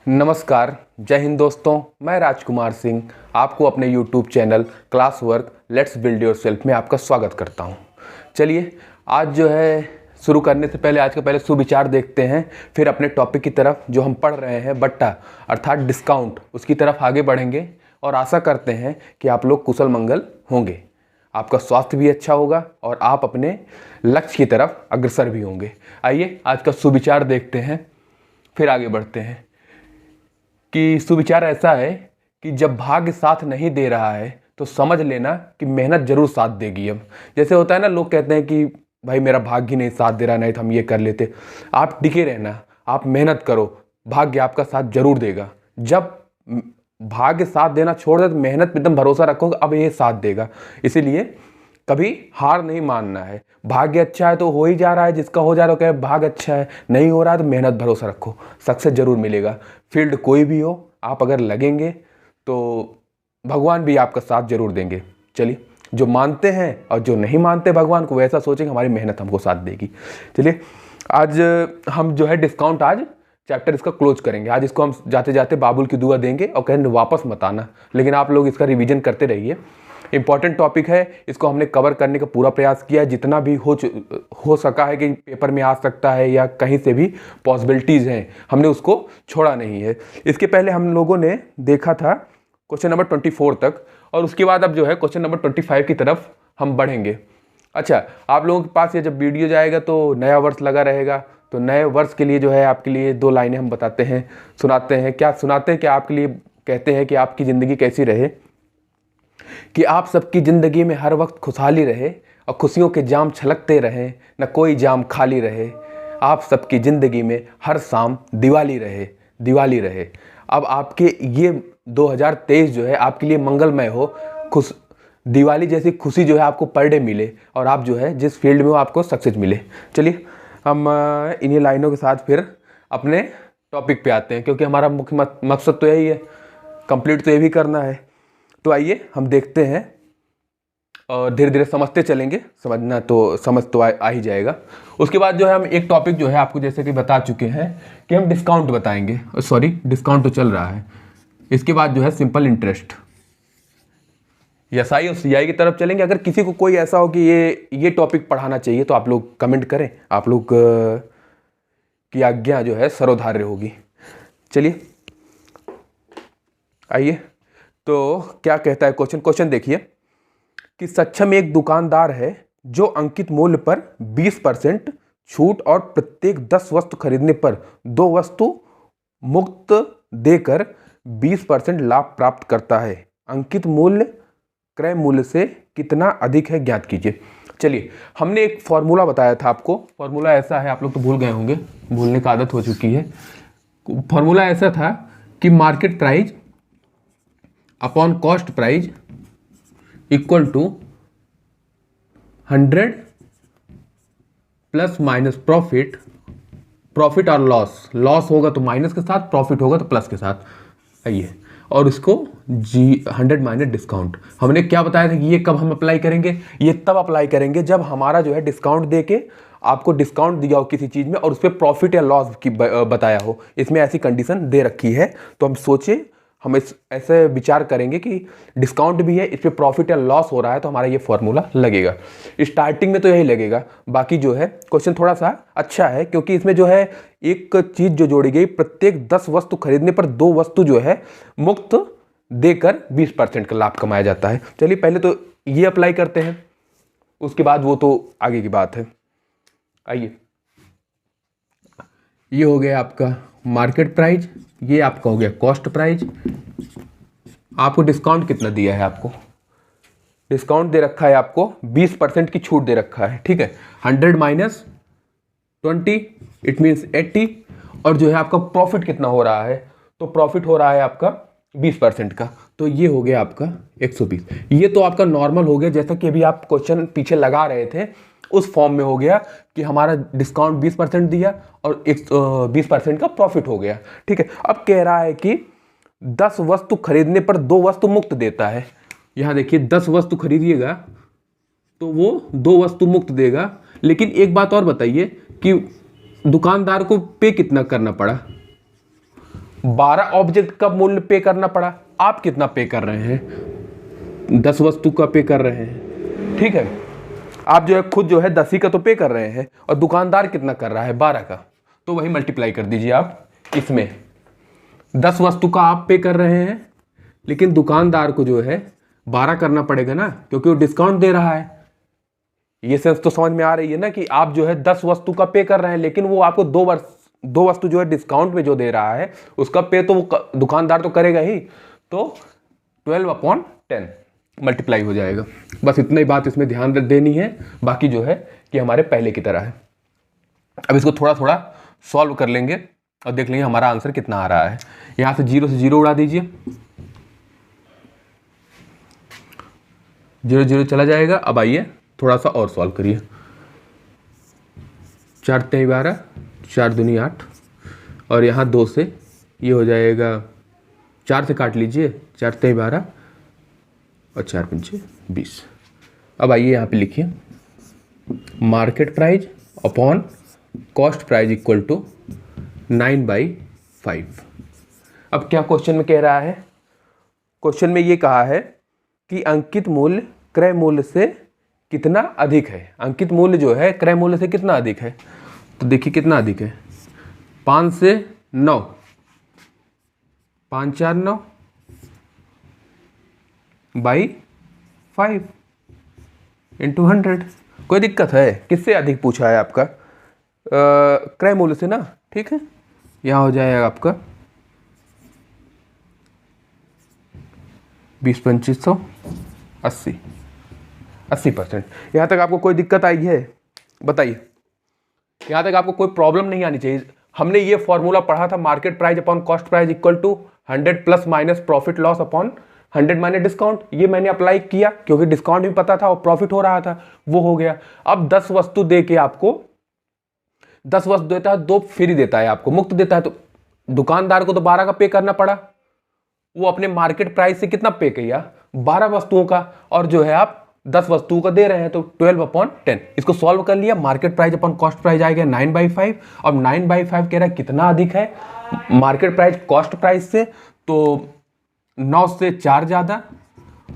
नमस्कार, जय हिंद दोस्तों। मैं राजकुमार सिंह आपको अपने YouTube channel class work let's build your self में आपका स्वागत करता हूं। चलिए आज जो है शुरू करने से पहले आज का पहले सुविचार देखते हैं, फिर अपने टॉपिक की तरफ जो हम पढ़ रहे हैं बट्टा अर्थात डिस्काउंट उसकी तरफ आगे बढ़ेंगे और आशा करते हैं कि आप लोग कुशल मंगल होंगे, आपका स्वास्थ्य भी अच्छा होगा और आप अपने लक्ष्य की तरफ अग्रसर भी होंगे। आइए आज का सुविचार देखते हैं, फिर आगे बढ़ते हैं। कि सुविचार ऐसा है कि जब भाग्य साथ नहीं दे रहा है तो समझ लेना कि मेहनत जरूर साथ देगी। अब जैसे होता है ना, लोग कहते हैं कि भाई मेरा भाग्य नहीं साथ दे रहा, नहीं तो हम ये कर लेते। आप टिके रहना, आप मेहनत करो, भाग्य आपका साथ जरूर देगा। जब भाग्य साथ देना छोड़ दे तो मेहनत पे एकदम भरोसा रखो, अब ये साथ देगा। इसीलिए कभी हार नहीं मानना है। भाग्य अच्छा है तो हो ही जा रहा है, जिसका हो जा रहा है कहे भाग्य अच्छा है, नहीं हो रहा है तो मेहनत भरोसा रखो, सक्सेस जरूर मिलेगा। फील्ड कोई भी हो, आप अगर लगेंगे तो भगवान भी आपका साथ जरूर देंगे। चलिए, जो मानते हैं और जो नहीं मानते भगवान को वैसा सोचेंगे हमारी मेहनत हमको साथ देगी। चलिए आज हम जो है डिस्काउंट आज चैप्टर इसका क्लोज करेंगे। आज इसको हम जाते जाते बाबुल की दुआ देंगे और कहेंगे वापस मत आना, लेकिन आप लोग इसका रिवीजन करते रहिए। इंपॉर्टेंट टॉपिक है, इसको हमने कवर करने का पूरा प्रयास किया है, जितना भी हो सका है कि पेपर में आ सकता है या कहीं से भी पॉसिबिलिटीज़ हैं, हमने उसको छोड़ा नहीं है। इसके पहले हम लोगों ने देखा था क्वेश्चन नंबर 24 तक, और उसके बाद अब जो है क्वेश्चन नंबर 25 की तरफ हम बढ़ेंगे। अच्छा, आप लोगों के पास ये जब वीडियो जाएगा तो नया वर्ष लगा रहेगा, तो नए वर्ष के लिए जो है आपके लिए 2 लाइनें हम बताते हैं, सुनाते हैं। क्या सुनाते हैं, क्या आपके लिए कहते हैं कि आपकी ज़िंदगी कैसी रहे, कि आप सबकी ज़िंदगी में हर वक्त खुशहाली रहे और खुशियों के जाम छलकते रहें, न कोई जाम खाली रहे। आप सबकी ज़िंदगी में हर शाम दिवाली रहे, दिवाली रहे। अब आपके ये 2023 जो है आपके लिए मंगलमय हो, खुश दिवाली जैसी खुशी जो है आपको पर डे मिले और आप जो है जिस फील्ड में हो आपको सक्सेस मिले। चलिए हम इन्हीं लाइनों के साथ फिर अपने टॉपिक पे आते हैं, क्योंकि हमारा मुख्य मकसद तो यही है, कंप्लीट तो ये भी करना है। तो आइए हम देखते हैं और धीरे धीरे समझते चलेंगे। समझना तो समझ तो आ ही जाएगा। उसके बाद जो है हम एक टॉपिक जो है आपको जैसे कि बता चुके हैं कि हम डिस्काउंट बताएंगे। सॉरी, डिस्काउंट तो चल रहा है। इसके बाद जो है सिंपल इंटरेस्ट, एसआई और सीआई की तरफ चलेंगे। अगर किसी को कोई ऐसा हो कि ये टॉपिक पढ़ाना चाहिए तो आप लोग कमेंट करें, आप लोग की आज्ञा जो है सर्वधार्य होगी। चलिए आइए, तो क्या कहता है क्वेश्चन देखिए कि सक्षम एक दुकानदार है जो अंकित मूल्य पर 20% छूट और प्रत्येक 10 वस्तु खरीदने पर 2 वस्तु मुक्त देकर 20% लाभ प्राप्त करता है। अंकित मूल्य क्रय मूल्य से कितना अधिक है ज्ञात कीजिए। चलिए, हमने एक फॉर्मूला बताया था आपको। फॉर्मूला ऐसा है, आप लोग तो भूल गए होंगे, भूलने की आदत हो चुकी है। फॉर्मूला ऐसा था कि market price upon cost price equal to 100 plus minus profit और लॉस होगा तो माइनस के साथ, प्रॉफिट होगा तो प्लस के साथ। आइए, और उसको 100 माइनस डिस्काउंट। हमने क्या बताया था कि ये कब हम अप्लाई करेंगे, ये तब अप्लाई करेंगे जब हमारा जो है डिस्काउंट दे के आपको डिस्काउंट दिया हो किसी चीज़ में और उस पर प्रॉफिट या लॉस की बताया हो, इसमें ऐसी कंडीशन दे रखी है। तो हम सोचे, हम ऐसे विचार करेंगे कि डिस्काउंट भी है, इस पर प्रॉफिट या लॉस हो रहा है तो हमारा ये फॉर्मूला लगेगा। स्टार्टिंग में तो यही लगेगा। बाकी जो है क्वेश्चन थोड़ा सा अच्छा है, क्योंकि इसमें जो है एक चीज़ जो जोड़ी गई, प्रत्येक 10 वस्तु खरीदने पर 2 वस्तु जो है मुक्त देकर 20% का लाभ कमाया जाता है। चलिए पहले तो ये अप्लाई करते हैं, उसके बाद वो तो आगे की बात है। आइए, ये हो गया आपका मार्केट प्राइस, ये आपका हो गया कॉस्ट प्राइस। आपको डिस्काउंट कितना दिया है, आपको डिस्काउंट दे रखा है, आपको 20% की छूट दे रखा है। ठीक है, 100 माइनस 20 इट मीन्स 80। और जो है आपका प्रॉफिट कितना हो रहा है, तो प्रॉफिट हो रहा है आपका 20% का, तो ये हो गया आपका 120। ये तो आपका नॉर्मल हो गया, जैसा कि अभी आप क्वेश्चन पीछे लगा रहे थे उस फॉर्म में हो गया कि हमारा डिस्काउंट 20% दिया और 20% का प्रॉफिट हो गया। ठीक है, अब कह रहा है कि 10 वस्तु खरीदने पर 2 वस्तु मुक्त देता है। यहाँ देखिए 10 वस्तु खरीदिएगा तो वो 2 वस्तु मुक्त देगा। लेकिन एक बात और बताइए कि दुकानदार को पे कितना करना पड़ा, 12 ऑब्जेक्ट का मूल्य पे करना पड़ा। आप कितना पे कर रहे हैं? 10 वस्तु का पे कर रहे हैं, ठीक है। आप जो है खुद जो है 10 ही का तो पे कर रहे हैं, और दुकानदार कितना कर रहा है? 12 का। तो वही मल्टीप्लाई कर दीजिए आप इसमें। 10 वस्तु का आप पे कर रहे हैं, लेकिन दुकानदार को जो है 12 करना पड़ेगा ना, क्योंकि वो डिस्काउंट दे रहा है। ये सेंस तो समझ में आ रही है ना कि आप जो है 10 वस्तु का पे कर रहे हैं, लेकिन वो आपको दो वस्तु जो है डिस्काउंट में जो दे रहा है उसका पे तो वो दुकानदार तो करेगा ही। तो 12/10 मल्टीप्लाई हो जाएगा। बस इतना ही बात इसमें ध्यान देनी है, बाकी जो है कि हमारे पहले की तरह है। अब इसको थोड़ा थोड़ा सॉल्व कर लेंगे और देख लेंगे हमारा आंसर कितना आ रहा है। यहां से 0 से 0 उड़ा दीजिए, 0 0 चला जाएगा। अब आइए थोड़ा सा और सॉल्व करिए। 4 3 12, 4 दूनी 8, और यहाँ 2 से ये हो जाएगा, 4 से काट लीजिए, 4 3 12 और 4 5 20। अब आइए यहाँ पे लिखिए market price upon cost price equal to 9/5। अब क्या क्वेश्चन में कह रहा है? क्वेश्चन में ये कहा है कि अंकित मूल्य क्रय मूल्य से कितना अधिक है। अंकित मूल्य जो है क्रय मूल्य से कितना अधिक है? तो देखिए कितना अधिक है, 5 से 9, 5 4 9 बाई 5 इंटू 100। कोई दिक्कत है? किससे अधिक पूछा है आपका? क्रय मूल्य से ना, ठीक है। यहाँ हो जाएगा आपका 20 2500 80%। यहाँ तक आपको कोई दिक्कत आई है? बताइए। यहाँ तक आपको कोई प्रॉब्लम नहीं आनी चाहिए। हमने ये फॉर्मूला पढ़ा था, market price upon cost price equal to 100 plus minus profit loss upon 100 minus discount. ये मैंने अप्लाई किया क्योंकि डिस्काउंट भी पता था और प्रॉफिट हो रहा था, वो हो गया। अब 10 वस्तु दे के आपको 10 वस्तु देता है, 2 फ्री देता है, आपको मुफ्त देता है, तो दुकानदार को तो 12 का पे करना पड़ा। वो अपने मार्केट प्राइस से कितना पे किया? 12 वस्तुओं का, और जो है आप 10 वस्तुओं का दे रहे हैं, तो 12/10। इसको सॉल्व कर लिया, market price upon cost price आएगा 9/5। अब 9/5 कह रहा है कितना अधिक है मार्केट प्राइस कॉस्ट प्राइस से, तो 9 से 4 ज़्यादा,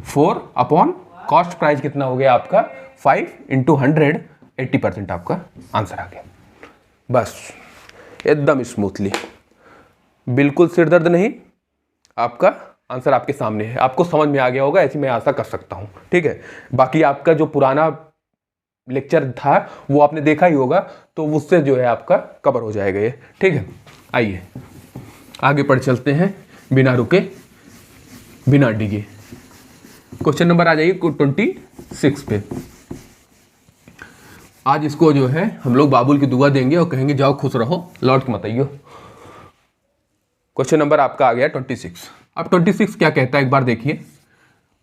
4 अपॉन कॉस्ट प्राइस कितना हो गया आपका? 5 इंटू 100, 80% आपका आंसर आ गया। बस एकदम स्मूथली, बिल्कुल सिरदर्द नहीं, आपका आंसर आपके सामने है। आपको समझ में आ गया होगा, ऐसी मैं आशा कर सकता हूं, ठीक है। बाकी आपका जो पुराना लेक्चर था वो आपने देखा ही होगा, तो उससे जो है आपका कवर हो जाएगा ये, ठीक है। आइए आगे बढ़ चलते हैं बिना रुके बिना डिगे। क्वेश्चन नंबर आ जाइए 26 पे। आज इसको जो है हम लोग बाबुल की दुआ देंगे और कहेंगे जाओ खुश रहो, लौट के मत आइयो। क्वेश्चन नंबर आपका आ गया 26। अब 26 क्या कहता है एक बार देखिए,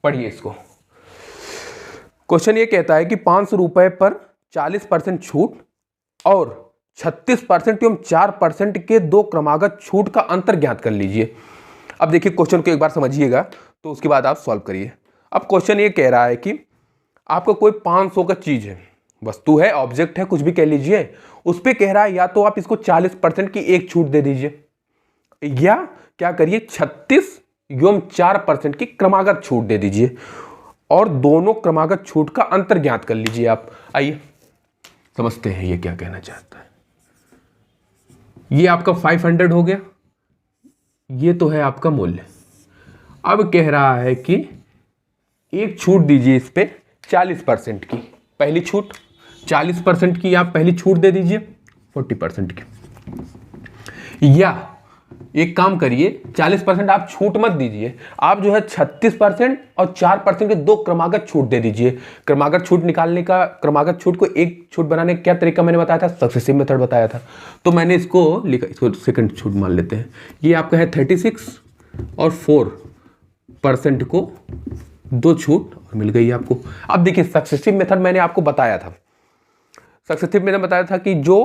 पढ़िए इसको। क्वेश्चन ये कहता है कि 500 रुपए पर 40% छूट और 36% एवं 4% के 2 क्रमागत छूट का अंतर ज्ञात कर लीजिए। अब देखिए क्वेश्चन को एक बार समझिएगा, तो उसके बाद आप सॉल्व करिए। अब क्वेश्चन ये कह रहा है कि आपको कोई 500 का चीज है, वस्तु है, ऑब्जेक्ट है, कुछ भी कह लीजिए, उस पर कह रहा है या तो आप इसको 40% की एक छूट दे दीजिए, या क्या करिए 36 एवं 4% की क्रमागत छूट दे दीजिए, और दोनों क्रमागत छूट का अंतर ज्ञात कर लीजिए आप। आइए समझते हैं ये क्या कहना चाहता है। ये आपका 500 हो गया, ये तो है आपका मूल्य। अब कह रहा है कि एक छूट दीजिए इस पे 40% की, पहली छूट 40% की आप पहली छूट दे दीजिए 40% की, या एक काम करिए 40% आप छूट मत दीजिए, आप जो है 36% और 4% के 2 क्रमागत छूट दे दीजिए। क्रमागत छूट निकालने का, क्रमागत छूट को एक छूट बनाने का क्या तरीका मैंने बताया था? सक्सेसिव मेथड बताया था, तो मैंने इसको लिखा, इसको सेकंड छूट मान लेते हैं। ये आपका है 36 और 4% को 2 छूट और मिल गई आपको। अब देखिए सक्सेसिव मेथड मैंने आपको बताया था, सक्सेसिव मैंने बताया था कि जो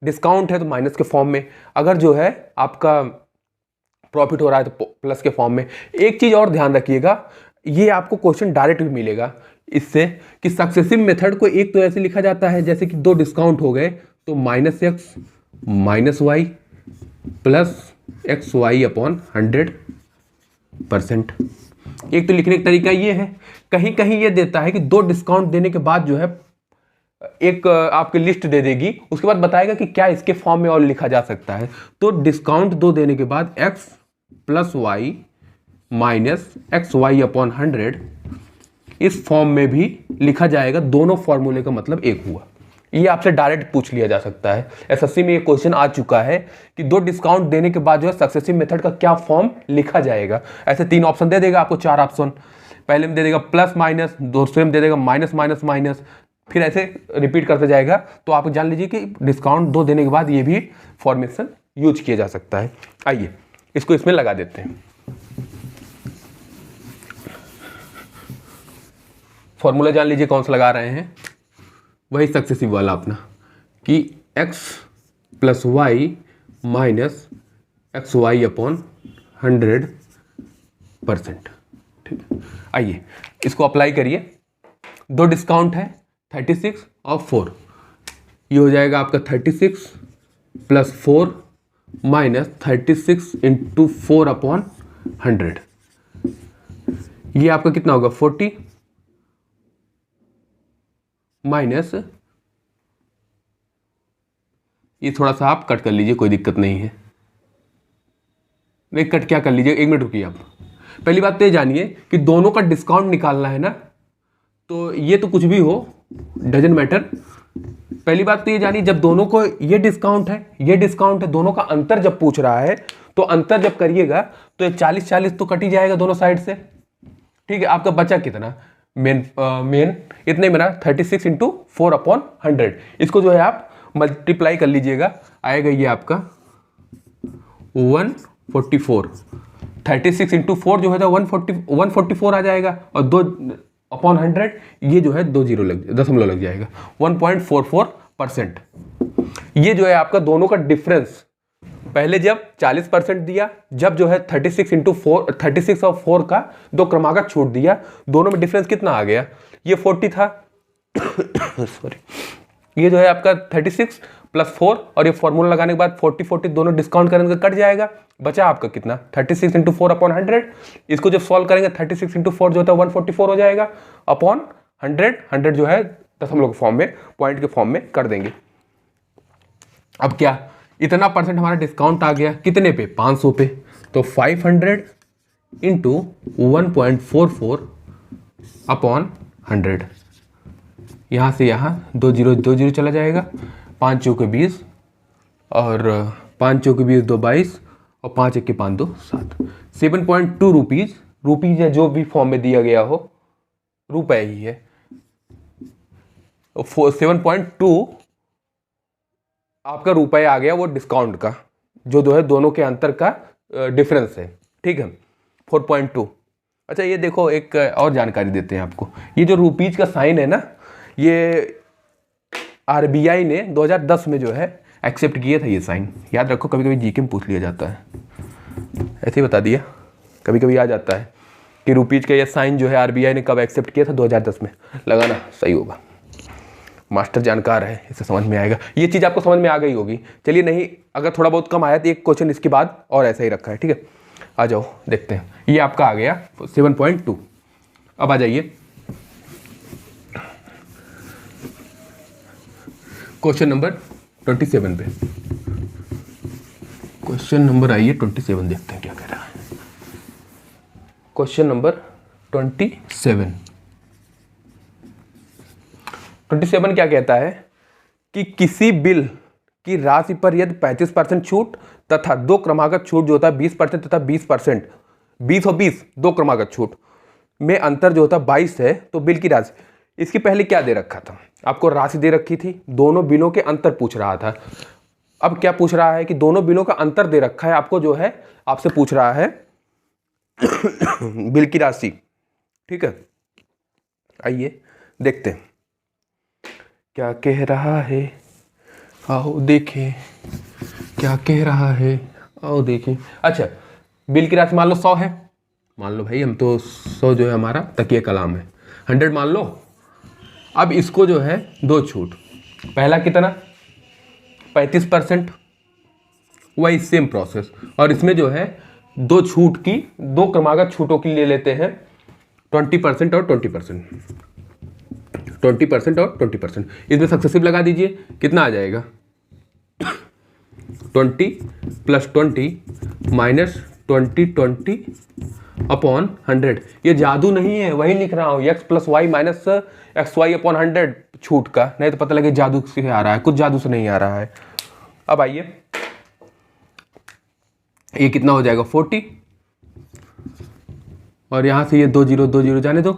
डिस्काउंट है तो माइनस के फॉर्म में, अगर जो है आपका प्रॉफिट हो रहा है तो प्लस के फॉर्म में। एक चीज और ध्यान रखिएगा, ये आपको क्वेश्चन डायरेक्ट भी मिलेगा इससे, कि सक्सेसिव मेथड को एक तो ऐसे लिखा जाता है जैसे कि 2 डिस्काउंट हो गए तो -x - y plus X Y upon 100%। एक तो लिखने का तरीका ये है, कहीं कहीं ये देता है कि 2 डिस्काउंट देने के बाद जो है एक आपकी लिस्ट दे देगी, उसके बाद बताएगा कि क्या इसके फॉर्म में और लिखा जा सकता है। तो डिस्काउंट 2 देने के बाद x plus Y minus X Y upon 100 इस फॉर्म में भी लिखा जाएगा। दोनों फॉर्मूले का मतलब एक हुआ। ये आपसे डायरेक्ट पूछ लिया जा सकता है। एसएससी में ये क्वेश्चन आ चुका है कि 2 डिस्काउंट देने के बाद जो है सक्सेसिव मेथड का क्या फॉर्म लिखा जाएगा। ऐसे 3 ऑप्शन दे देगा आपको, 4 ऑप्शन। पहले में दे देगा प्लस माइनस, दूसरे में दे देगा माइनस माइनस माइनस, फिर ऐसे रिपीट करते जाएगा। तो आप जान लीजिए कि डिस्काउंट 2 देने के बाद ये भी फॉर्मेशन यूज किया जा सकता है। आइए इसको इसमें लगा देते हैं। फॉर्मूला जान लीजिए कौन सा लगा रहे हैं, वही सक्सेसिव वाला अपना, कि x plus Y minus X Y upon 100%। ठीक है, आइए इसको अप्लाई करिए। 2 डिस्काउंट है 36 और 4, ये हो जाएगा आपका 36 प्लस 4 माइनस 36 इंटू 4 अपॉन 100। ये आपका कितना होगा 40 माइनस, ये थोड़ा सा आप कट कर लीजिए, कोई दिक्कत नहीं है। नहीं कट क्या कर लीजिए, 1 मिनट रुकिए आप। पहली बात तो ये जानिए कि दोनों का डिस्काउंट निकालना है ना, तो ये तो कुछ भी हो डजंट मैटर। पहली बात तो ये जानिए, जब दोनों को ये डिस्काउंट है ये डिस्काउंट है, दोनों का अंतर जब पूछ रहा है तो अंतर जब करिएगा तो ये 40-40 तो कट ही जाएगा दोनों साइड से। ठीक है, आपका बचा कितना, मेन इतने में ना 36 इंटू 4 अपॉन 100। इसको जो है आप मल्टीप्लाई कर लीजिएगा, आएगा ये आपका 144। 36 इंटू 4 जो है 144 आ जाएगा, और 2 अपॉन 100 ये जो है 2 दशमलव लग जाएगा, 1.44%। ये जो है आपका दोनों का डिफरेंस। पहले जब 40% दिया, जब जो है 36 इंटू 4 36 और 4 का 2 क्रमागत छूट दिया, दोनों में डिफरेंस कितना आ गया, ये 40 था सॉरी, ये जो है आपका 36 प्लस 4, और ये फॉर्मूला लगाने के बाद 40 दोनों डिस्काउंट करेंगे कट जाएगा, बचा आपका कितना 36 इंटू 4 अपॉन 100। इसको जब सॉल्व करेंगे 36 इंटू 4 जो होता है 144 हो जाएगा अपॉन 100 जो है दशमलव के फॉर्म में, पॉइंट के फॉर्म में कर देंगे। अब क्या, इतना परसेंट हमारा डिस्काउंट आ गया कितने पे, 500 पे। तो 500 इंटू 1.44 अपॉन 100, यहाँ से यहाँ 2 जीरो चला जाएगा, 5 चौके 20 और 5 चौके 20 2 22 और 5 1 के 5 2 7। 7.2 रुपीज़ या जो भी फॉर्म में दिया गया हो, रुपए ही है। 7.2 आपका रुपए आ गया, वो डिस्काउंट का जो है दोनों के अंतर का डिफरेंस है। ठीक है, 4.2। अच्छा ये देखो, एक और जानकारी देते हैं आपको। ये जो रुपीज का साइन है ना, ये आरबीआई ने 2010 में जो है एक्सेप्ट किया था ये साइन। याद रखो, कभी कभी जीके में पूछ लिया जाता है, ऐसे ही बता दिया, कभी कभी आ जाता है कि रुपीज का ये साइन जो है आरबीआई ने कब एक्सेप्ट किया था, 2010 में। लगाना सही होगा, मास्टर जानकार है, इसे समझ में आएगा। ये चीज़ आपको समझ में आ गई होगी। चलिए, नहीं अगर थोड़ा बहुत कम आया तो एक क्वेश्चन इसके बाद और ऐसा ही रखा है। ठीक है, आ जाओ देखते हैं। ये आपका आ गया 7.2। अब आ जाइए क्वेश्चन नंबर 27 पे। क्वेश्चन नंबर आइए 27, देखते हैं क्या कह रहा है। क्वेश्चन नंबर 27 क्या कहता है कि किसी बिल की राशि पर यदि 35% छूट तथा 2 क्रमागत छूट जो होता है 20% तथा 20%, 20 और 20 2 क्रमागत छूट में अंतर जो होता है 22 है, तो बिल की राशि, इसकी पहले क्या दे रखा था, आपको राशि दे रखी थी, दोनों बिलों के अंतर पूछ रहा था। अब क्या पूछ रहा है कि दोनों बिलों का अंतर दे रखा है, आपको जो है आपसे पूछ रहा है बिल की राशि। ठीक है, आइए देखते हैं क्या कह रहा है। आओ देखें क्या कह रहा है, आओ देखें। अच्छा, बिल की राशि मान लो 100 है, मान लो भाई, हम तो 100 जो है हमारा तकिया कलाम है, 100 मान लो। अब इसको जो है 2 छूट, पहला कितना 35%, वही सेम प्रोसेस। और इसमें जो है दो क्रमागत छूटों की ले लेते हैं 20% और 20%, 20% और 20%। इसमें सक्सेसिव लगा दीजिए, कितना आ जाएगा 20 + 20 -20 20 अपॉन 100। ये जादू नहीं है, वही लिख रहा हूँ x + y - xy अपॉन 100 छूट का, नहीं तो पता लगे जादू से आ रहा है, कुछ जादू से नहीं आ रहा है। अब आइए, ये कितना हो जाएगा 40, और यहाँ से ये 2 0 जाने दो,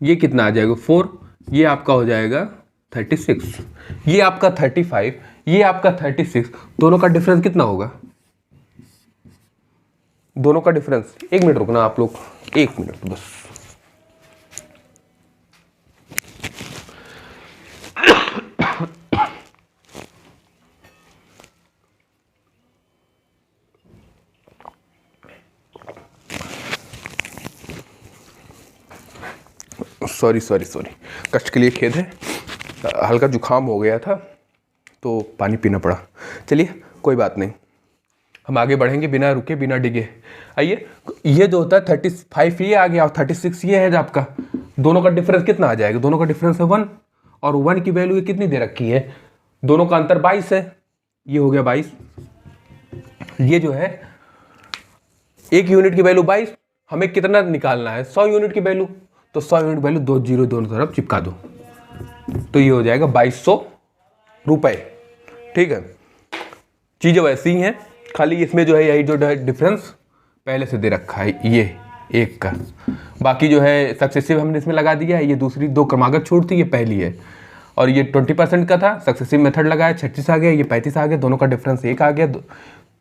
ये कितना आ जाएगा 4, ये आपका हो जाएगा 36, ये आपका 35, ये आपका 36। दोनों का डिफरेंस कितना होगा? दोनों का डिफरेंस, 1 मिनट रुकना आप लोग, 1 मिनट बस। सॉरी, कष्ट के लिए खेद है, हल्का जुकाम हो गया था तो पानी पीना पड़ा। चलिए कोई बात नहीं, हम आगे बढ़ेंगे बिना रुके बिना डिगे। आइए, ये जो होता है 35 ये आ गया और 36 ये है आपका, दोनों का डिफरेंस कितना आ जाएगा? दोनों का डिफरेंस है 1, और 1 की वैल्यू कितनी दे रखी है? दोनों का अंतर 22 है, ये हो गया 22। ये जो है 1 यूनिट की वैल्यू 22, हमें कितना निकालना है? 100 यूनिट की वैल्यू, तो 100 यूनिट वैल्यू 2 0 दोनों तरफ चिपका दो, तो ये हो जाएगा 2200 रुपये। ठीक है, चीज़ें वैसी ही हैं, खाली इसमें जो है यही जो डिफरेंस पहले से दे रखा है ये 1 का, बाकी जो है सक्सेसिव हमने इसमें लगा दिया है। ये दूसरी 2 क्रमागत छूट थी, ये पहली है, और ये 20% का था, सक्सेसिव मेथड लगाया, 36 आ गया, ये 35 आ गया, दोनों का डिफरेंस 1 आ गया।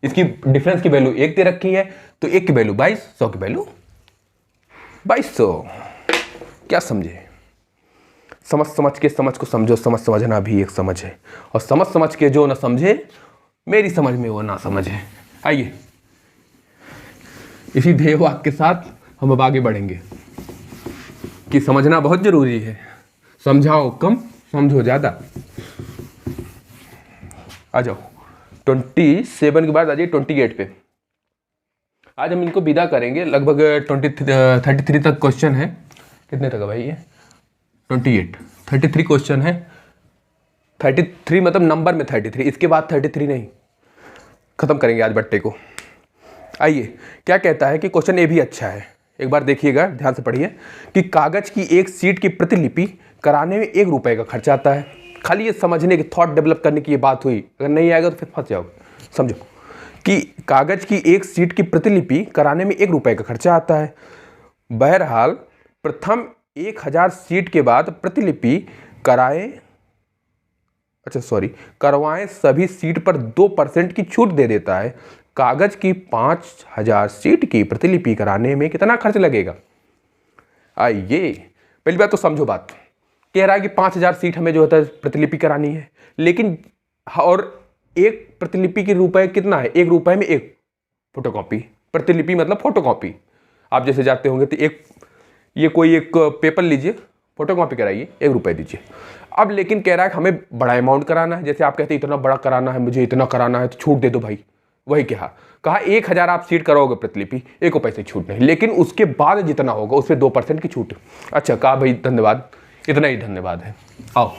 इसकी डिफरेंस की वैल्यू 1 दे रखी है, तो 1 की वैल्यू 22, 100 की वैल्यू 2200। क्या समझे? समझ के समझ को समझो, समझना भी एक समझ है, और समझ के जो ना समझे, मेरी समझ में वो ना समझ है। आइए, इसी ध्येय वाक्य के साथ हम अब आगे बढ़ेंगे कि समझना बहुत जरूरी है, समझाओ कम समझो ज़्यादा। आ जाओ 27 के बाद आ जाइए 28 पे। आज हम इनको विदा करेंगे, लगभग 33 तक क्वेश्चन है। कितने तक है भाई ये? 33 क्वेश्चन है। 33 मतलब नंबर में 33, इसके बाद 33 नहीं, खत्म करेंगे आज बट्टे को। आइए, क्या कहता है कि क्वेश्चन ए भी अच्छा है, एक बार देखिएगा, ध्यान से पढ़िए कि कागज की एक सीट की प्रतिलिपि कराने में 1 रुपए का खर्चा आता है। खाली ये समझने की, थॉट डेवलप करने की ये बात हुई, अगर नहीं आएगा तो फिर फंस जाओगे। समझो कि कागज की एक सीट की प्रतिलिपि कराने में 1 रुपए का खर्चा आता है। बहरहाल प्रथम 1000 सीट के बाद प्रतिलिपि करवाएं सभी सीट पर 2% की छूट दे देता है। कागज की 5000 सीट की प्रतिलिपि कराने में कितना खर्च लगेगा? आइए, पहली बात तो समझो बात, कह रहा है कि 5000 सीट हमें जो होता है प्रतिलिपि करानी है, लेकिन और एक प्रतिलिपि की रुपए कितना है? 1 रुपए में 1 फोटोकॉपी। प्रतिलिपि मतलब फोटोकॉपी। आप जैसे जाते होंगे तो कोई एक पेपर लीजिए, फोटोकॉपी कराइए, 1 रुपए दीजिए। अब लेकिन कह रहा है कि हमें बड़ा अमाउंट कराना है, जैसे आप कहते हैं इतना बड़ा कराना है, मुझे इतना कराना है, तो छूट दे दो भाई। वही कहा 1000 आप सीट कराओगे प्रतिलिपि, 1 रुपए से छूट नहीं, लेकिन उसके बाद जितना होगा उसमें 2% की छूट। अच्छा, कहा भाई धन्यवाद, इतना ही धन्यवाद है। आओ,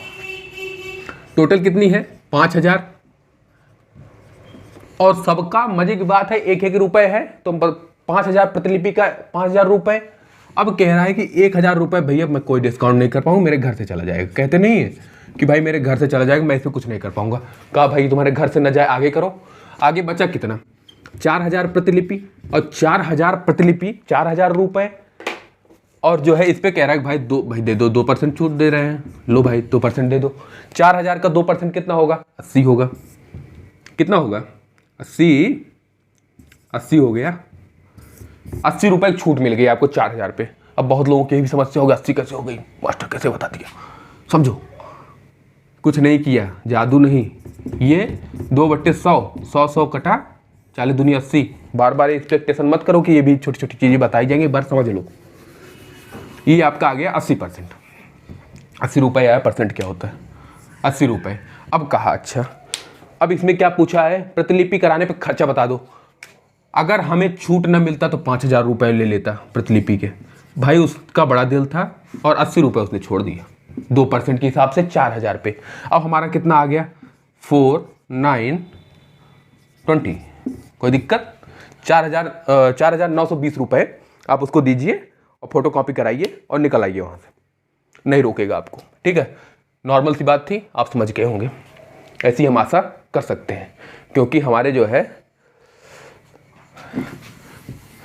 टोटल कितनी है? 5000, और सबका मजे की बात है 1 रुपए है, तो 5000 प्रतिलिपि का 5000 रुपए। अब कह रहा है कि 1000 रुपए भैया मैं कोई डिस्काउंट नहीं कर पाऊंगा, मेरे घर से चला जाएगा। कहते नहीं है कि भाई मेरे घर से चला जाएगा, मैं इसमें कुछ नहीं कर पाऊंगा। कहा भाई तुम्हारे घर से न जाए, आगे करो। आगे बचा कितना? 4000 प्रतिलिपि, और 4000 प्रतिलिपि 4000 रुपए, और जो है इस पे कह रहा है भाई दे दो, 2% छूट दे रहे हैं, लो भाई 2% दे दो। 4000 का 2% कितना होगा? 80 होगा। कितना होगा? 80 हो गया। 80 रुपए की छूट मिल गई आपको 4000 पे। अब बहुत लोगों की भी समस्या होगी 80 कैसे हो गई, मास्टर कैसे बता दिया। समझो, कुछ नहीं किया, जादू नहीं, ये 2/100, 100 कटा 40 दूनी 80। बार बार एक्सपेक्टेशन मत करो कि ये भी छोटी छोटी चीज़ें बताई जाएंगी, बार समझ लो। ये आपका आ गया 80%। 80 रुपये आया, परसेंट क्या होता है? 80 रुपये। अब कहा अच्छा अब इसमें क्या पूछा है, प्रतिलिपि कराने पे खर्चा बता दो। अगर हमें छूट न मिलता तो 5,000 रुपये ले लेता प्रतिलिपि के। भाई उसका बड़ा दिल था और 80 रुपये उसने छोड़ दिया, 2% के हिसाब से 4,000 पे। अब हमारा कितना आ गया, 4, 9, 20, कोई दिक्कत, 4,920 रुपये आप उसको दीजिए और फोटो कॉपी कराइए और निकल आइए वहाँ से, नहीं रोकेगा आपको। ठीक है, नॉर्मल सी बात थी, आप समझ गए होंगे। ऐसी हम आशा कर सकते हैं, क्योंकि हमारे जो है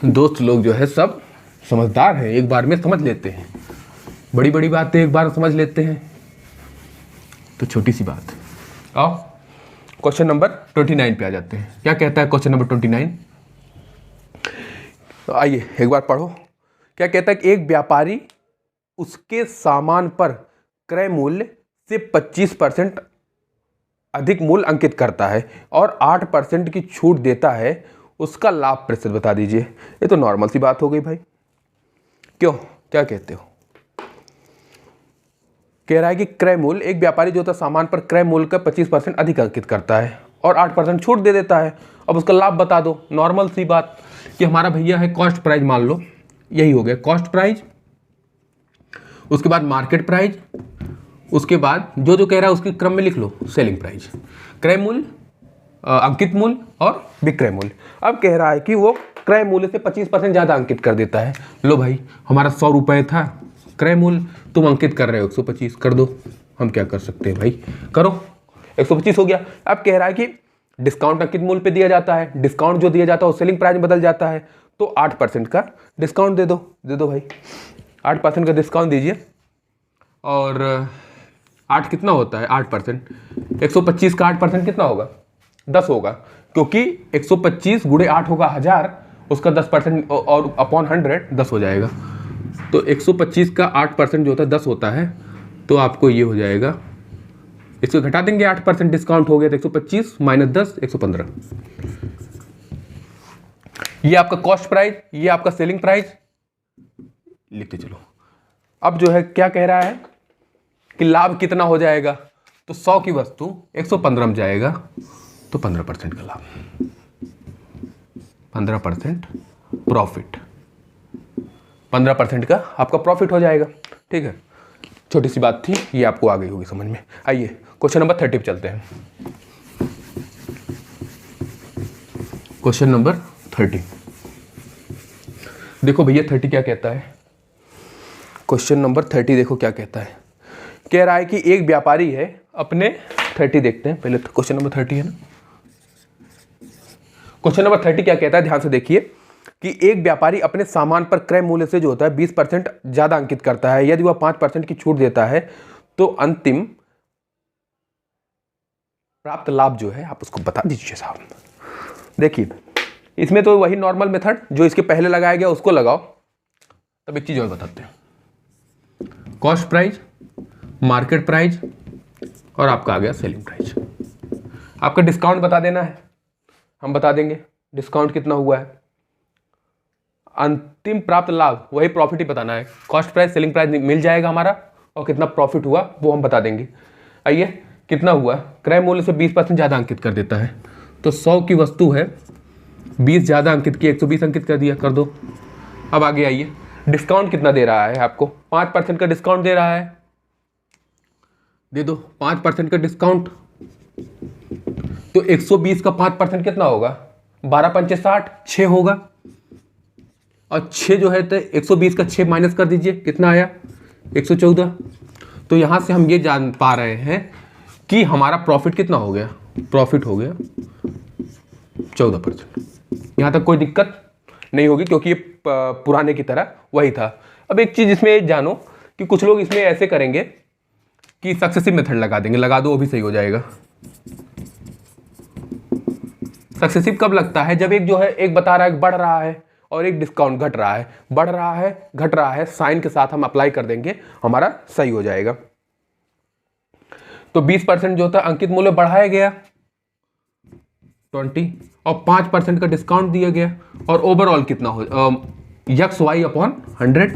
दोस्त लोग जो है सब समझदार हैं, एक बार में समझ लेते हैं, बड़ी बड़ी बातें एक बार समझ लेते हैं, तो छोटी सी बात। आओ क्वेश्चन नंबर 29 पे आ जाते हैं। क्या कहता है क्वेश्चन नंबर 29? तो आइए एक बार पढ़ो। क्या कहता है कि एक व्यापारी उसके सामान पर क्रय मूल्य से 25% अधिक मूल्य अंकित करता है और 8% की छूट देता है, उसका लाभ प्रतिशत बता दीजिए। ये तो नॉर्मल सी बात हो गई भाई, क्यों, क्या कहते हो? कह रहा है कि क्रय मूल्य, एक व्यापारी जो होता है सामान पर क्रय मूल्य का 25% अधिक अंकित करता है और 8% छूट दे देता है। अब उसका लाभ बता दो। नॉर्मल सी बात कि हमारा भैया है कॉस्ट प्राइस, मान लो यही हो गया कॉस्ट प्राइस, उसके बाद मार्केट प्राइस, उसके बाद जो जो कह रहा है उसके क्रम में लिख लो, सेलिंग प्राइस, क्रय मूल्य, अंकित मूल्य और विक्रय मूल्य। अब कह रहा है कि वो क्रय मूल्य से 25% ज़्यादा अंकित कर देता है। लो भाई, हमारा 100 रुपये था क्रय मूल्य, तुम अंकित कर रहे हो 125, कर दो। हम क्या कर सकते हैं भाई, करो, 125 हो गया। अब कह रहा है कि डिस्काउंट अंकित मूल्य पे दिया जाता है, डिस्काउंट जो दिया जाता है वो सेलिंग प्राइस में बदल जाता है, तो 8% का डिस्काउंट दे दो भाई, 8% का डिस्काउंट दीजिए। और 8 कितना होता है, 8%, 125 का 8% कितना होगा, 10 होगा, क्योंकि 125 गुणे 8 होगा 1000, उसका 10% और अपॉन 100 10 हो जाएगा। तो 125 का 8% जो होता है 10 होता है, तो आपको ये हो जाएगा, इसको घटा देंगे, 8% डिस्काउंट हो गया तो 125 माइनस 10 115। ये आपका कॉस्ट प्राइस, ये आपका सेलिंग प्राइस, लिखते चलो। अब जो है क्या कह रहा है कि लाभ कितना हो जाएगा, तो 100 की वस्तु 115 में जाएगा, तो 15% का लाभ, 15% प्रॉफिट, 15% का आपका प्रॉफिट हो जाएगा। ठीक है, छोटी सी बात थी, ये आपको आ गई होगी समझ में। आइए क्वेश्चन नंबर 30 पे चलते हैं। क्वेश्चन नंबर 30, देखो भैया 30 क्या कहता है। क्वेश्चन नंबर 30 देखो क्या कहता है। कह रहा है कि एक व्यापारी है अपने, 30 देखते हैं पहले, क्वेश्चन नंबर 30 है ना। क्वेश्चन नंबर 30 क्या कहता है, ध्यान से देखिए कि एक व्यापारी अपने सामान पर क्रय मूल्य से जो होता है 20% ज्यादा अंकित करता है। यदि वह 5% की छूट देता है तो अंतिम प्राप्त लाभ जो है आप उसको बता दीजिए साहब। देखिए इसमें तो वही नॉर्मल मेथड जो इसके पहले लगाया गया उसको लगाओ। तब एक चीज और बताते हैं, कॉस्ट प्राइस, मार्केट प्राइस और आपका आ गया सेलिंग प्राइस। आपका डिस्काउंट बता देना है, हम बता देंगे डिस्काउंट कितना हुआ है। अंतिम प्राप्त लाभ, वही प्रॉफिट ही बताना है, कॉस्ट प्राइस सेलिंग प्राइस मिल जाएगा हमारा, और कितना प्रॉफिट हुआ वो हम बता देंगे। आइए कितना हुआ, क्रय मूल्य से 20% ज़्यादा अंकित कर देता है, तो 100 की वस्तु है, 20 ज़्यादा अंकित की, 120 अंकित कर दिया, कर दो। अब आगे आइए, डिस्काउंट कितना दे रहा है आपको, 5% का डिस्काउंट दे रहा है, दे दो 5% का डिस्काउंट। तो 120 का 5% कितना होगा, 12 पंचे 60, 6 होगा। और 6 जो है तो 120 का 6 माइनस कर दीजिए, कितना आया 114। तो यहां से हम ये जान पा रहे हैं कि हमारा प्रॉफिट कितना हो गया, प्रॉफिट हो गया 14%। यहां तक कोई दिक्कत नहीं होगी क्योंकि ये पुराने की तरह वही था। अब एक चीज इसमें जानो कि कुछ लोग इसमें ऐसे करेंगे कि सक्सेसिव मेथड लगा देंगे, लगा दो वो भी सही हो जाएगा। सक्सेसिव कब लगता है, जब एक जो है एक बता रहा है बढ़ रहा है और एक डिस्काउंट घट रहा है, बढ़ रहा है घट रहा है, साइन के साथ हम अप्लाई कर देंगे, हमारा सही हो जाएगा। तो 20% जो होता है अंकित मूल्य बढ़ाया गया 20 और 5% का डिस्काउंट दिया गया, और ओवरऑल कितना हो यक्स वाई अपॉन 100,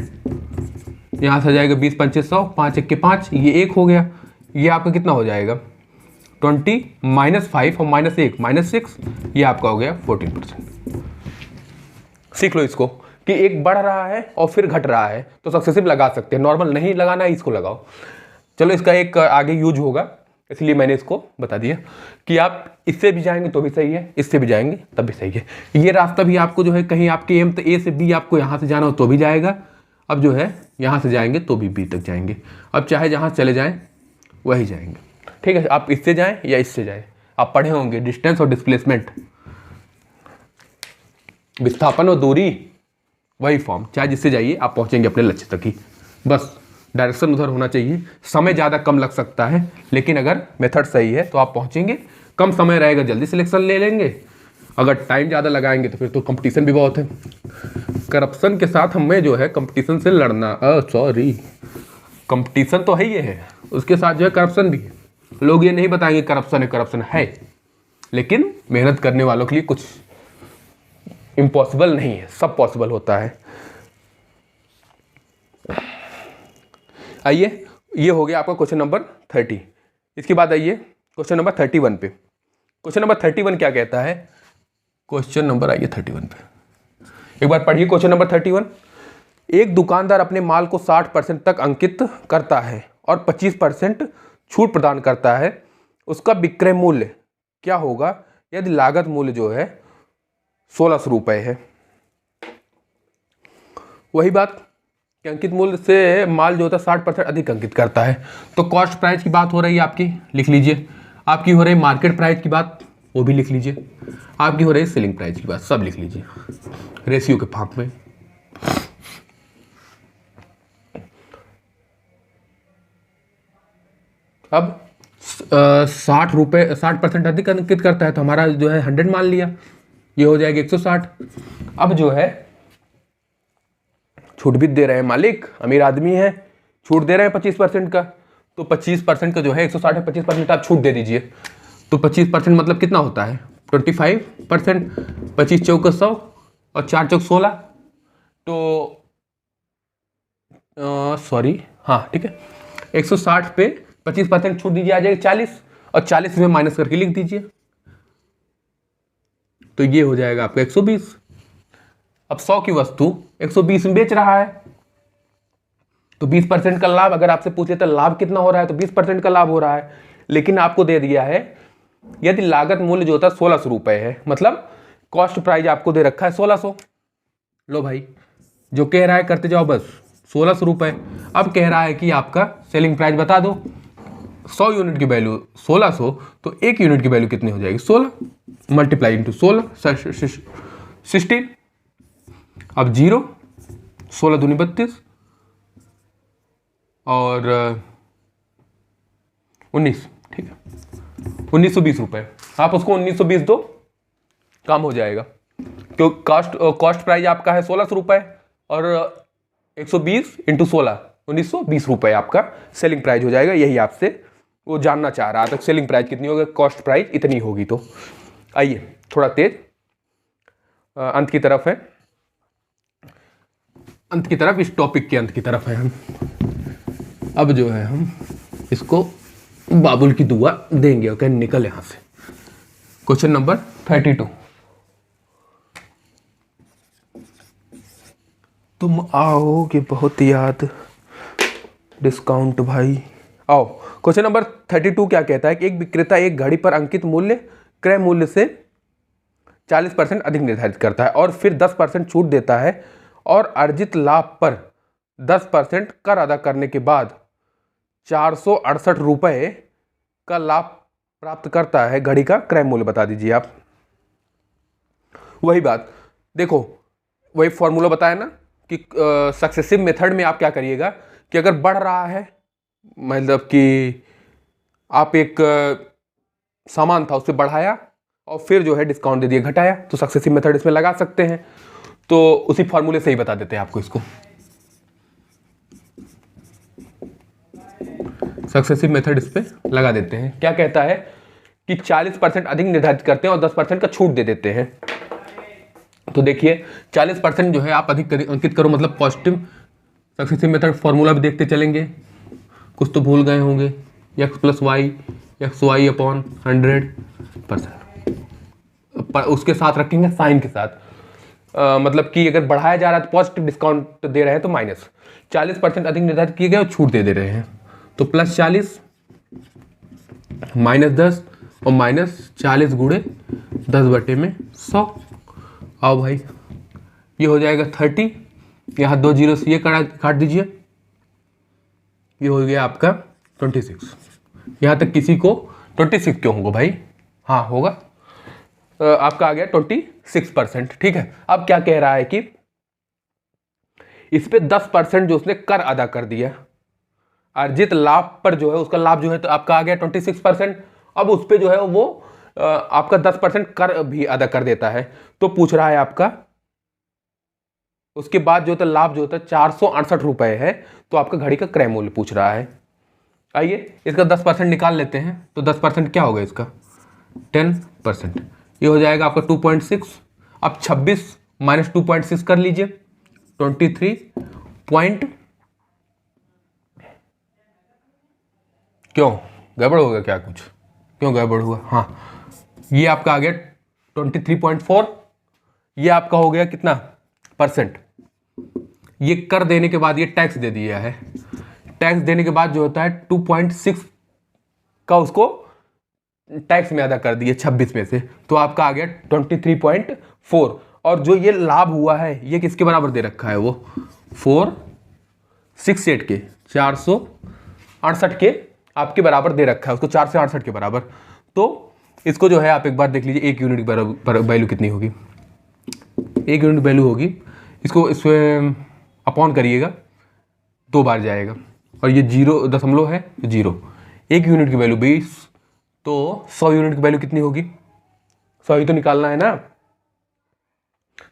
यहां से जाएगा 20 पंचे 100, 5 1 के 5, ये 1 हो गया। ये आपका कितना हो जाएगा 20 -5 और -1 -6, ये आपका हो गया 14%। सीख लो इसको कि एक बढ़ रहा है और फिर घट रहा है तो सक्सेसिव लगा सकते हैं, नॉर्मल नहीं लगाना है, इसको लगाओ। चलो इसका एक आगे यूज होगा, इसलिए मैंने इसको बता दिया कि आप इससे भी जाएंगे तो भी सही है, इससे भी जाएंगे तब भी सही है। ये रास्ता भी आपको जो है कहीं आपके एम तो ए से बी आपको यहाँ से जाना हो तो भी जाएगा, अब जो है यहाँ से जाएंगे तो भी बी तक जाएंगे, अब चाहे जहाँ चले जाएं वही जाएंगे। ठीक है, आप इससे जाएं या इससे जाएं, आप पढ़े होंगे डिस्टेंस और डिस्प्लेसमेंट, विस्थापन और दूरी, वही फॉर्म, चाहे जिससे जाइए आप पहुँचेंगे अपने लक्ष्य तक ही, बस डायरेक्शन उधर होना चाहिए। समय ज़्यादा कम लग सकता है लेकिन अगर मेथड सही है तो आप पहुँचेंगे, कम समय रहेगा जल्दी सिलेक्शन ले लेंगे, अगर टाइम ज़्यादा लगाएंगे तो फिर तो कंपटीशन भी बहुत है। करप्शन के साथ हमें जो है कंपटीशन से लड़ना, कंपटीशन तो है ही है, उसके साथ जो है करप्शन भी है। लोग ये नहीं बताएंगे करप्शन है, लेकिन मेहनत करने वालों के लिए कुछ इम्पॉसिबल नहीं है, सब पॉसिबल होता है। आइए, ये हो गया आपका क्वेश्चन नंबर 30। इसके बाद आइए क्वेश्चन नंबर 31 पे। क्वेश्चन नंबर 31 क्या कहता है, क्वेश्चन नंबर आइए 31 पे, एक बार पढ़िए क्वेश्चन नंबर 31। एक दुकानदार अपने माल को 60% तक अंकित करता है और 25% छूट प्रदान करता है, उसका विक्रय मूल्य क्या होगा यदि लागत मूल्य जो है 1600 रुपये है। वही बात कि अंकित मूल्य से माल जो होता है 60% अधिक अंकित करता है, तो कॉस्ट प्राइस की बात हो रही है आपकी, लिख लीजिए। आपकी हो रही है मार्केट प्राइस की बात, वो भी लिख लीजिए। आपकी हो रही है सेलिंग प्राइस की बात, सब लिख लीजिए रेशियो के फॉर्म में। अब 60% अधिक अंकित करता है तो हमारा जो है 100 मान लिया, ये हो जाएगा 160। अब जो है छूट भी दे रहे हैं, मालिक अमीर आदमी है, छूट दे रहे हैं 25% का, तो 25% का जो है 160 है, 25% आप छूट दे दीजिए। तो 25% मतलब कितना होता है 25%, 25 चौक 100 और 4 चौक 16, तो सॉरी हाँ ठीक है, 160 पे 25% छूट दीजिए, आ जाएगा 40, और 40 में माइनस करके लिख दीजिए, तो ये हो जाएगा आपका 120। अब 100 की वस्तु 120 में बेच रहा है, तो 20% का लाभ, अगर आपसे पूछे तो लाभ कितना हो रहा है, तो 20% का लाभ हो रहा है। लेकिन आपको दे दिया है यदि लागत मूल्य जो होता है 1600 रुपये है, मतलब कॉस्ट प्राइस आपको दे रखा है 1600। लो भाई, जो कह रहा है करते जाओ बस, 1600 रुपये। अब कह रहा है कि आपका सेलिंग प्राइस बता दो, 100 यूनिट की वैल्यू 1600, तो 1 यूनिट की वैल्यू कितनी हो जाएगी 16 मल्टीप्लाई इंटू 16 अब 0, 16 दूनी 32 और 19, ठीक है 1920 रुपये। आप उसको 1920 दो, काम हो जाएगा, क्योंकि कॉस्ट प्राइस आपका है 1600 रुपये और 120 इंटू 16 1920 रुपये आपका सेलिंग प्राइस हो जाएगा। यही आपसे वो जानना चाह रहा था, सेलिंग प्राइस कितनी होगी, कॉस्ट प्राइस इतनी होगी। तो आइए थोड़ा तेज, अंत की तरफ है, अंत की तरफ, इस टॉपिक के अंत की तरफ है हम। अब जो है हम इसको बाबुल की दुआ देंगे और कहीं निकल यहां से। क्वेश्चन नंबर 32, तुम आओगे बहुत याद, डिस्काउंट भाई आओ। क्वेश्चन नंबर 32 क्या कहता है कि एक विक्रेता एक घड़ी पर अंकित मूल्य क्रय मूल्य से 40% अधिक निर्धारित करता है और फिर 10% छूट देता है और अर्जित लाभ पर 10% कर अदा करने के बाद 468 रुपये का लाभ प्राप्त करता है। घड़ी का क्रय मूल्य बता दीजिए आप। वही बात देखो, वही फॉर्मूला बताया ना कि सक्सेसिव मेथड में आप क्या करिएगा कि अगर बढ़ रहा है, मतलब कि आप एक सामान था उससे बढ़ाया और फिर जो है डिस्काउंट दे दिया, घटाया, तो सक्सेसिव मेथड इसमें लगा सकते हैं। तो उसी फॉर्मूले से ही बता देते हैं आपको इसको। सक्सेसिव मेथड इस पे लगा देते हैं। क्या कहता है कि 40% अधिक निर्धारित करते हैं और 10% का छूट दे देते हैं। तो देखिए 40% जो है आप अधिक अंकित करो, मतलब पॉजिटिव। सक्सेसिव मेथड फॉर्मूला भी देखते चलेंगे, कुछ तो भूल गए होंगे, x + y X Y upon 100%। उसके साथ रखेंगे साइन के साथ, मतलब कि अगर बढ़ाया जा रहा है तो पॉजिटिव डिस्काउंट दे रहे हैं तो माइनस 40% अधिक निर्धारित किए गए और छूट दे रहे हैं, तो +40 -10 और -40 गुणे 10/100। आओ भाई, ये हो जाएगा 30, यहाँ 2 जीरो से ये काट दीजिए, ये हो गया आपका 26। यहाँ तक किसी को 26 क्यों होगा भाई? हाँ होगा, आपका आ गया 26%। ठीक है, अब क्या कह रहा है कि इस पे 10% जो उसने कर अदा कर दिया, अर्जित लाभ पर जो है उसका लाभ जो है तो आपका आ गया 26%। अब उस पे जो है वो आपका 10% कर भी अदा कर देता है, तो पूछ रहा है आपका उसके बाद जो होता है लाभ जो होता है 468 रुपए है, तो आपका घड़ी का क्रय मूल्य पूछ रहा है। आइए इसका 10% निकाल लेते हैं, तो 10% क्या होगा इसका? 10%। ये हो जाएगा आपका 2.6। अब 26 - 2.6 कर लीजिए, 23 पॉइंट, क्यों गड़बड़ हो गया क्या? कुछ क्यों गड़बड़ हुआ? हाँ, ये आपका आ गया 23.4। ये आपका हो गया कितना परसेंट? ये कर देने के बाद ये टैक्स दे दिया है, टैक्स देने के बाद जो होता है 2.6 का उसको टैक्स में अदा कर दिए 26 में से, तो आपका आ गया 23.4। और जो ये लाभ हुआ है ये किसके बराबर दे रखा है? वो 468 के 468 के आपके बराबर दे रखा है, उसको 4 से 68 के बराबर। तो इसको जो है आप एक बार देख लीजिए, 1 यूनिट वैल्यू कितनी होगी? 1 यूनिट वैल्यू होगी, इसको इसमें अपॉन करिएगा, 2 बार जाएगा, और ये 0 दशमलव है, 0। 1 यूनिट की वैल्यू 20, तो 100 यूनिट की वैल्यू कितनी होगी? 100 ही तो निकालना है ना,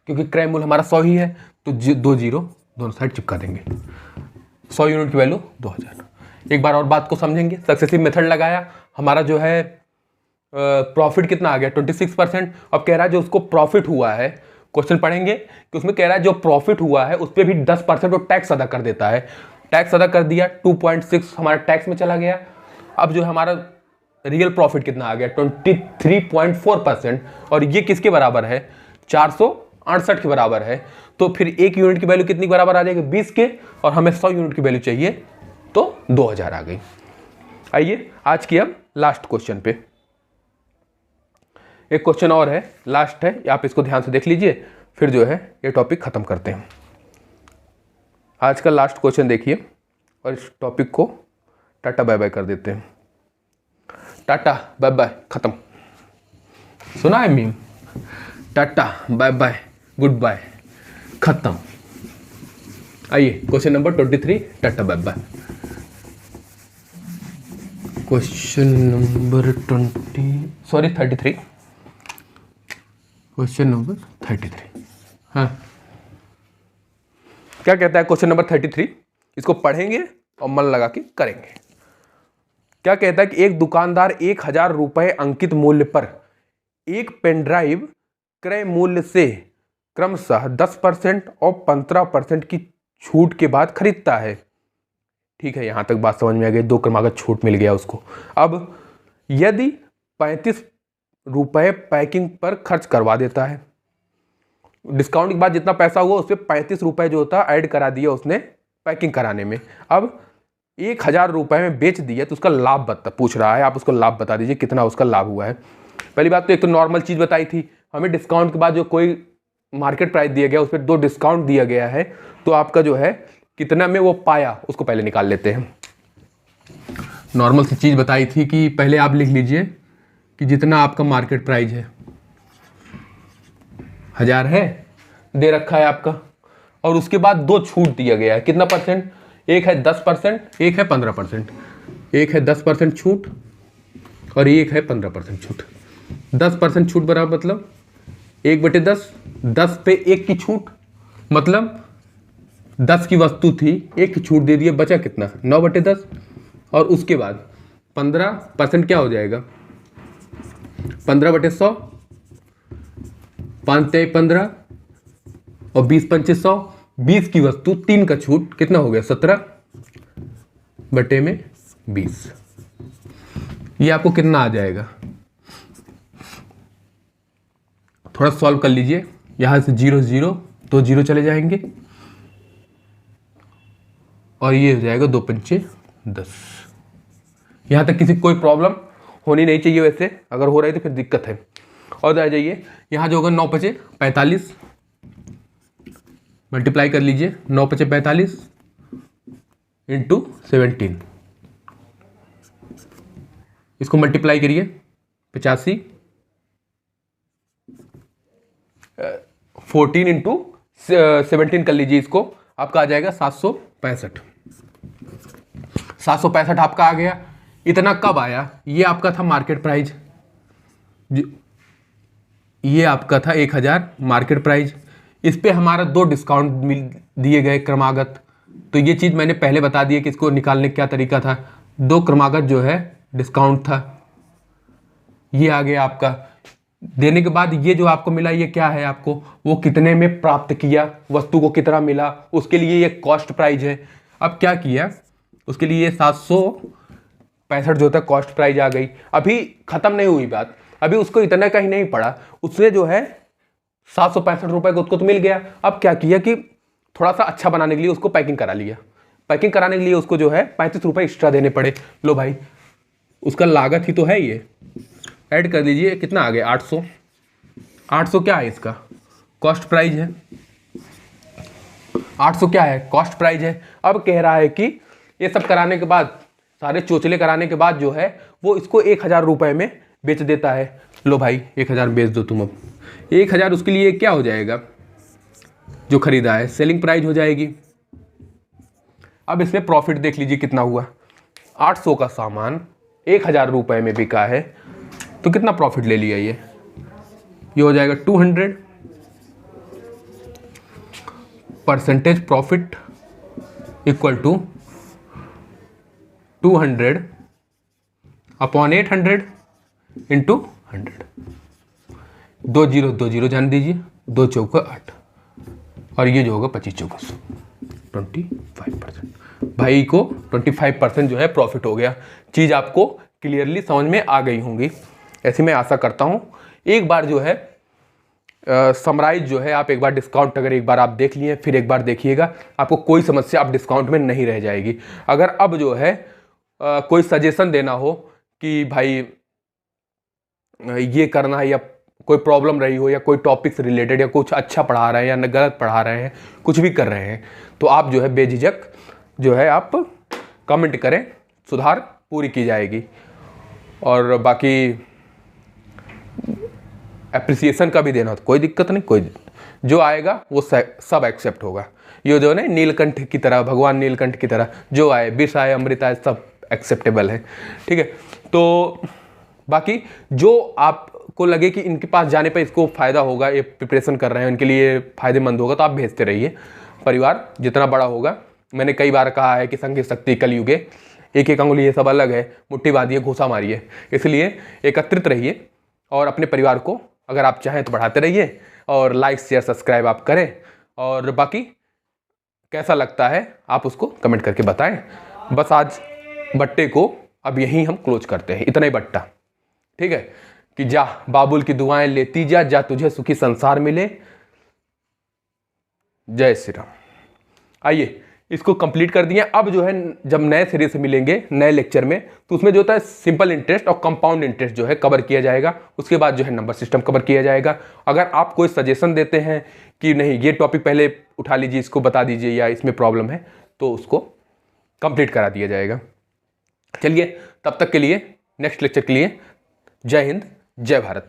क्योंकि क्रय मूल्य हमारा 100 ही है, तो 2 जीरो दोनों साइड चिपका देंगे। 100 यूनिट की वैल्यू 2000। एक बार और बात को समझेंगे, सक्सेसिव मेथड लगाया, हमारा जो है प्रॉफिट कितना आ गया? 26%। अब कह रहा है जो उसको प्रॉफिट हुआ है, क्वेश्चन पढ़ेंगे कि उसमें कह रहा है जो प्रॉफिट हुआ है उस पर भी 10% वो टैक्स अदा कर देता है। टैक्स अदा कर दिया, 2.6 हमारा टैक्स में चला गया। अब जो हमारा रियल प्रॉफिट कितना आ गया? 23.4%, और ये किसके बराबर है? 468 के बराबर है। तो फिर 1 यूनिट की वैल्यू कितनी बराबर आ जाएगी? 20 के, और हमें 100 यूनिट की वैल्यू चाहिए, तो 2000 आ गई। आइए आज की अब लास्ट क्वेश्चन पे, एक क्वेश्चन और है, लास्ट है, आप इसको ध्यान से देख लीजिए, फिर जो है ये टॉपिक खत्म करते हैं। आज का लास्ट क्वेश्चन देखिए, और इस टॉपिक को टाटा बाय बाय कर देते हैं। टाटा बाय बाय खत्म, सुना है meme? Tata bye bye goodbye खत्म। आइए question number 23, tata bye bye. Question number 33, question number 33। हाँ, क्या कहता है क्वेश्चन नंबर 33? इसको पढ़ेंगे और मन लगा के करेंगे। क्या कहता है कि एक दुकानदार 1000 रुपए अंकित मूल्य पर एक पेन ड्राइव क्रय मूल्य से क्रमशः 10% और 15% की छूट के बाद खरीदता है। ठीक है, यहां तक बात समझ में आ गई, 2 क्रमागत छूट मिल गया उसको। अब यदि 35 रुपए पैकिंग पर खर्च करवा देता है, डिस्काउंट के बाद जितना पैसा हुआ उस पर 35 रुपए जो होता है ऐड करा दिया उसने पैकिंग कराने में। अब 1000 रुपए में बेच दिया, तो उसका लाभ पूछ रहा है, आप उसको लाभ बता दीजिए कितना उसका लाभ हुआ है। पहली बात तो एक तो नॉर्मल चीज बताई थी, हमें डिस्काउंट के बाद जो कोई मार्केट प्राइस दिया गया उस पर 2 डिस्काउंट दिया गया है, तो आपका जो है कितना में वो पाया उसको पहले निकाल लेते हैं। नॉर्मल सी चीज बताई थी कि पहले आप लिख लीजिए कि जितना आपका मार्केट प्राइस है 1000 है, दे रखा है आपका, और उसके बाद 2 छूट दिया गया है। कितना परसेंट? एक है 10%, एक है 15%। एक है 10% छूट और एक है 15% छूट। 10% छूट बराबर मतलब 1/10, 10 पे 1 की छूट, मतलब 10 की वस्तु थी, 1 की छूट दे दिए, बचा कितना? 9/10। और उसके बाद 15% क्या हो जाएगा? 15/100, 5 × 15 और 20 × 100। 20 की वस्तु, 3 का छूट, कितना हो गया? 17/20। ये आपको कितना आ जाएगा, थोड़ा सॉल्व कर लीजिए। यहाँ से 0 0 तो 0 चले जाएंगे और ये हो जाएगा 2 पंचे 10। यहाँ तक किसी कोई प्रॉब्लम होनी नहीं चाहिए, वैसे अगर हो रही तो फिर दिक्कत है। और आ जाइए, यहाँ जो होगा 9 पचे 45, मल्टीप्लाई कर लीजिए 9 पचे 45 इंटू 17, इसको मल्टीप्लाई करिए 85, 14 इंटू 17 कर लीजिए, इसको आपका आ जाएगा 765। 765 आपका आ गया। इतना कब आया? ये आपका था मार्केट प्राइस, ये आपका था 1000 मार्केट प्राइस। इस पे हमारा 2 डिस्काउंट मिल दिए गए क्रमागत। तो ये चीज़ मैंने पहले बता दी है कि इसको निकालने का क्या तरीका था। 2 क्रमागत जो है डिस्काउंट था, ये आ गया आपका। देने के बाद ये जो आपको मिला, ये क्या है आपको, वो कितने में प्राप्त किया, वस्तु को कितना मिला, उसके लिए ये कॉस्ट प्राइस है। अब क्या किया, उसके लिए 765 जो था कॉस्ट प्राइस आ गई। अभी ख़त्म नहीं हुई बात, अभी उसको इतना का ही नहीं पड़ा, उसने जो है 765 रुपये का उसको तो मिल गया। अब क्या किया कि थोड़ा सा अच्छा बनाने के लिए उसको पैकिंग करा लिया। पैकिंग कराने के लिए उसको जो है 35 रुपये एक्स्ट्रा देने पड़े। लो भाई, उसका लागत ही तो है ये। ऐड कर दीजिए, कितना आ गया 800। 800 क्या है इसका, कॉस्ट प्राइस है। 800 क्या है, कॉस्ट प्राइस है। अब कह रहा है कि ये सब कराने के बाद, सारे चोचले कराने के बाद जो है वो इसको 1000 रुपये में बेच देता है। लो भाई 1000 बेच दो तुम। अब 1000 उसके लिए क्या हो जाएगा, जो खरीदा है सेलिंग प्राइस हो जाएगी। अब इसमें प्रॉफिट देख लीजिए कितना हुआ। 800 का सामान 1000 रुपये में बिका है, तो कितना प्रॉफिट ले लिया ये हो जाएगा 200। Percentage profit equal to 200 upon 800 into 100। 2 0 2 0 जान दीजिए, 2 चौका 8, और ये जो होगा 25 चौका 25%। भाई को 25% जो है प्रॉफिट हो गया। चीज़ आपको क्लियरली समझ में आ गई होंगी, ऐसी मैं आशा करता हूँ। एक बार जो है समराइज जो है, आप एक बार डिस्काउंट अगर एक बार आप देख लिए, फिर एक बार देखिएगा, आपको कोई समस्या आप डिस्काउंट में नहीं रह जाएगी। अगर अब जो है कोई सजेशन देना हो कि भाई ये करना है, या कोई प्रॉब्लम रही हो, या कोई टॉपिक से रिलेटेड, या कुछ अच्छा पढ़ा रहे हैं या गलत पढ़ा रहे हैं, कुछ भी कर रहे हैं, तो आप जो है बेझिझक जो है आप कमेंट करें, सुधार पूरी की जाएगी। और बाकी एप्रिसिएशन का भी देना तो कोई दिक्कत नहीं, कोई जो आएगा वो सब एक्सेप्ट होगा। ये जो है नीलकंठ की तरह, भगवान नीलकंठ की तरह जो आए, विष आए, अमृत आए, सब एक्सेप्टेबल है, ठीक है। तो बाकी जो आपको लगे कि इनके पास जाने पर इसको फ़ायदा होगा, ये प्रिपरेशन कर रहे हैं, उनके लिए फ़ायदेमंद होगा, तो आप भेजते रहिए। परिवार जितना बड़ा होगा, मैंने कई बार कहा है कि संघ शक्ति कलयुगे, एक एक अंगुली, ये सब अलग है, मुट्ठी बांधिए घूसा मारिए। इसलिए एकत्रित रहिए और अपने परिवार को अगर आप चाहें तो बढ़ाते रहिए, और लाइक शेयर सब्सक्राइब आप करें। और बाकी कैसा लगता है आप उसको कमेंट करके बताएं। बस आज बट्टे को अब यहीं हम क्लोज करते हैं, इतना ही बट्टा, ठीक है। कि जा बाबुल की दुआएं लेती जा, जा तुझे सुखी संसार मिले। जय श्री राम। आइए इसको कंप्लीट कर दिए। अब जो है जब नए सिरे से मिलेंगे नए लेक्चर में, तो उसमें जो होता है सिंपल इंटरेस्ट और कंपाउंड इंटरेस्ट जो है कवर किया जाएगा। उसके बाद जो है नंबर सिस्टम कवर किया जाएगा। अगर आप कोई सजेशन देते हैं कि नहीं ये टॉपिक पहले उठा लीजिए, इसको बता दीजिए, या इसमें प्रॉब्लम है, तो उसको कंप्लीट करा दिया जाएगा। चलिए तब तक के लिए, नेक्स्ट लेक्चर के लिए, जय हिंद जय भारत।